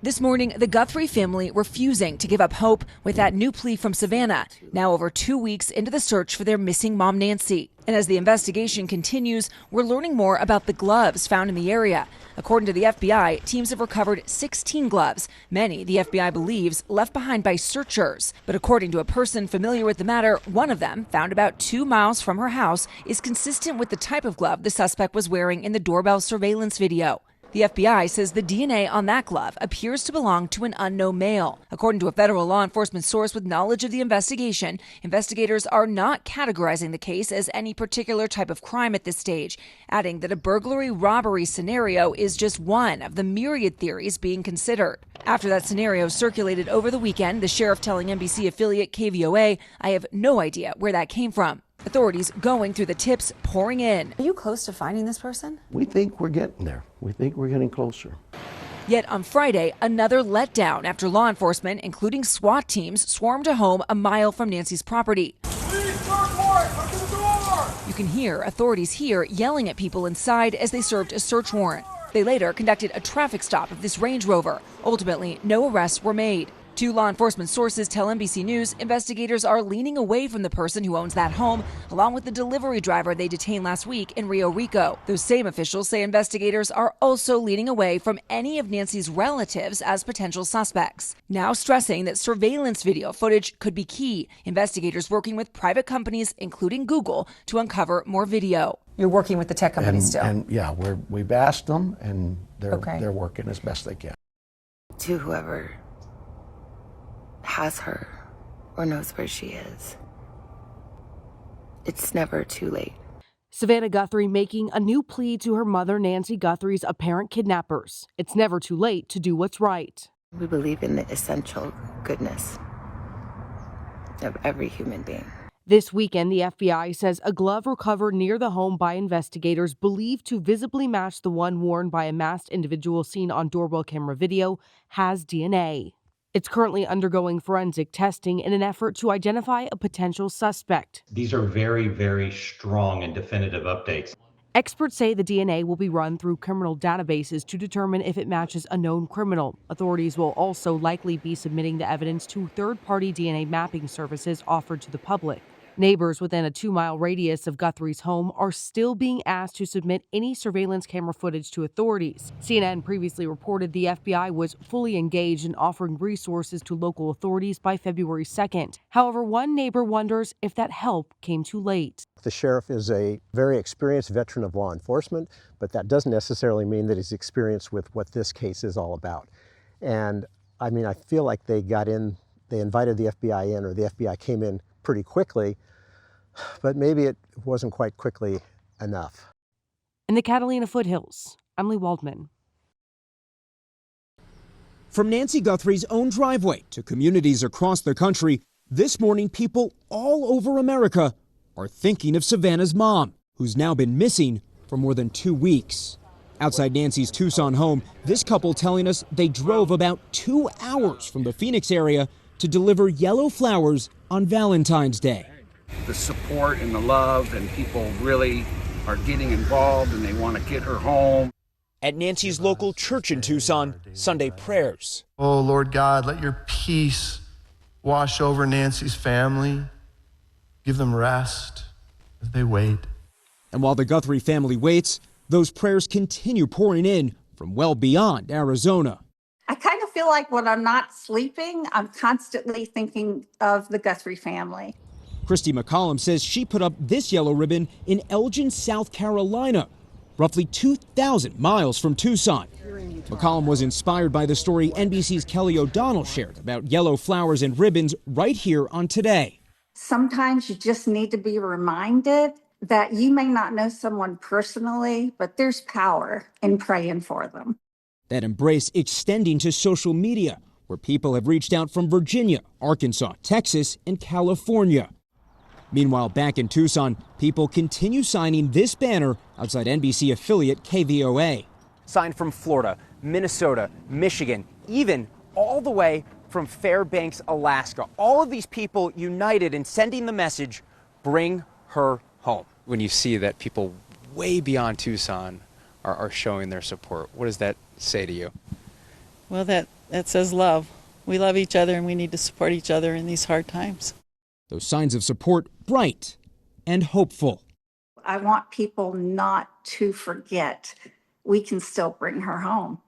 This morning, the Guthrie family refusing to give up hope with that new plea from Savannah, now over 2 weeks into the search for their missing mom, Nancy. And as the investigation continues, we're learning more about the gloves found in the area. According to the FBI, teams have recovered 16 gloves, many the FBI believes left behind by searchers. But according to a person familiar with the matter, one of them, found about 2 miles from her house, is consistent with the type of glove the suspect was wearing in the doorbell surveillance video. The FBI says the DNA on that glove appears to belong to an unknown male. According to a federal law enforcement source with knowledge of the investigation, investigators are not categorizing the case as any particular type of crime at this stage, adding that a burglary-robbery scenario is just one of the myriad theories being considered. After that scenario circulated over the weekend, the sheriff telling NBC affiliate KVOA, "I have no idea where that came from." Authorities going through the tips pouring in. Are you close to finding this person? We think we're getting there. We think we're getting closer. Yet on Friday, another letdown after law enforcement, including SWAT teams, swarmed a home a mile from Nancy's property. Please, search warrant, come to the door! You can hear authorities here yelling at people inside as they served a search warrant. They later conducted a traffic stop of this Range Rover. Ultimately, no arrests were made. Two law enforcement sources tell NBC News investigators are leaning away from the person who owns that home, along with the delivery driver they detained last week in Rio Rico. Those same officials say investigators are also leaning away from any of Nancy's relatives as potential suspects, now stressing that surveillance video footage could be key. Investigators working with private companies, including Google, to uncover more video. You're working with the tech companies still? And yeah, we've asked them, and they're working as best they can. To whoever has her or knows where she is, it's never too late. Savannah Guthrie making a new plea to her mother, Nancy Guthrie's apparent kidnappers. It's never too late to do what's right. We believe in the essential goodness of every human being. This weekend, the FBI says a glove recovered near the home by investigators believed to visibly match the one worn by a masked individual seen on doorbell camera video has DNA. It's currently undergoing forensic testing in an effort to identify a potential suspect. These are very, very strong and definitive updates. Experts say the DNA will be run through criminal databases to determine if it matches a known criminal. Authorities will also likely be submitting the evidence to third-party DNA mapping services offered to the public. Neighbors within a 2-mile radius of Guthrie's home are still being asked to submit any surveillance camera footage to authorities. CNN previously reported the FBI was fully engaged in offering resources to local authorities by February 2nd. However, one neighbor wonders if that help came too late. The sheriff is a very experienced veteran of law enforcement, but that doesn't necessarily mean that he's experienced with what this case is all about. And I mean, I feel like they invited the FBI in, or the FBI came in pretty quickly, but maybe it wasn't quite quickly enough. In the Catalina foothills, I'm Lee Waldman. From Nancy Guthrie's own driveway to communities across the country, this morning people all over America are thinking of Savannah's mom, who's now been missing for more than 2 weeks. Outside Nancy's Tucson home, this couple telling us they drove about 2 hours from the Phoenix area to deliver yellow flowers on Valentine's Day. The support and the love, and people really are getting involved and they want to get her home. At Nancy's local church in Tucson, Sunday prayers. Oh, Lord God, let your peace wash over Nancy's family. Give them rest as they wait. And while the Guthrie family waits, those prayers continue pouring in from well beyond Arizona. I kind of feel like when I'm not sleeping, I'm constantly thinking of the Guthrie family. Christy McCollum says she put up this yellow ribbon in Elgin, South Carolina, roughly 2,000 miles from Tucson. McCollum was inspired by the story NBC's Kelly O'Donnell shared about yellow flowers and ribbons right here on Today. Sometimes you just need to be reminded that you may not know someone personally, but there's power in praying for them. That embrace extending to social media, where people have reached out from Virginia, Arkansas, Texas, and California. Meanwhile, back in Tucson, people continue signing this banner outside NBC affiliate KVOA. Signed from Florida, Minnesota, Michigan, even all the way from Fairbanks, Alaska. All of these people united in sending the message, bring her home. When you see that people way beyond Tucson are showing their support, what does that say to you? Well, that says love. We love each other and we need to support each other in these hard times. Those signs of support bright and hopeful. I want people not to forget we can still bring her home.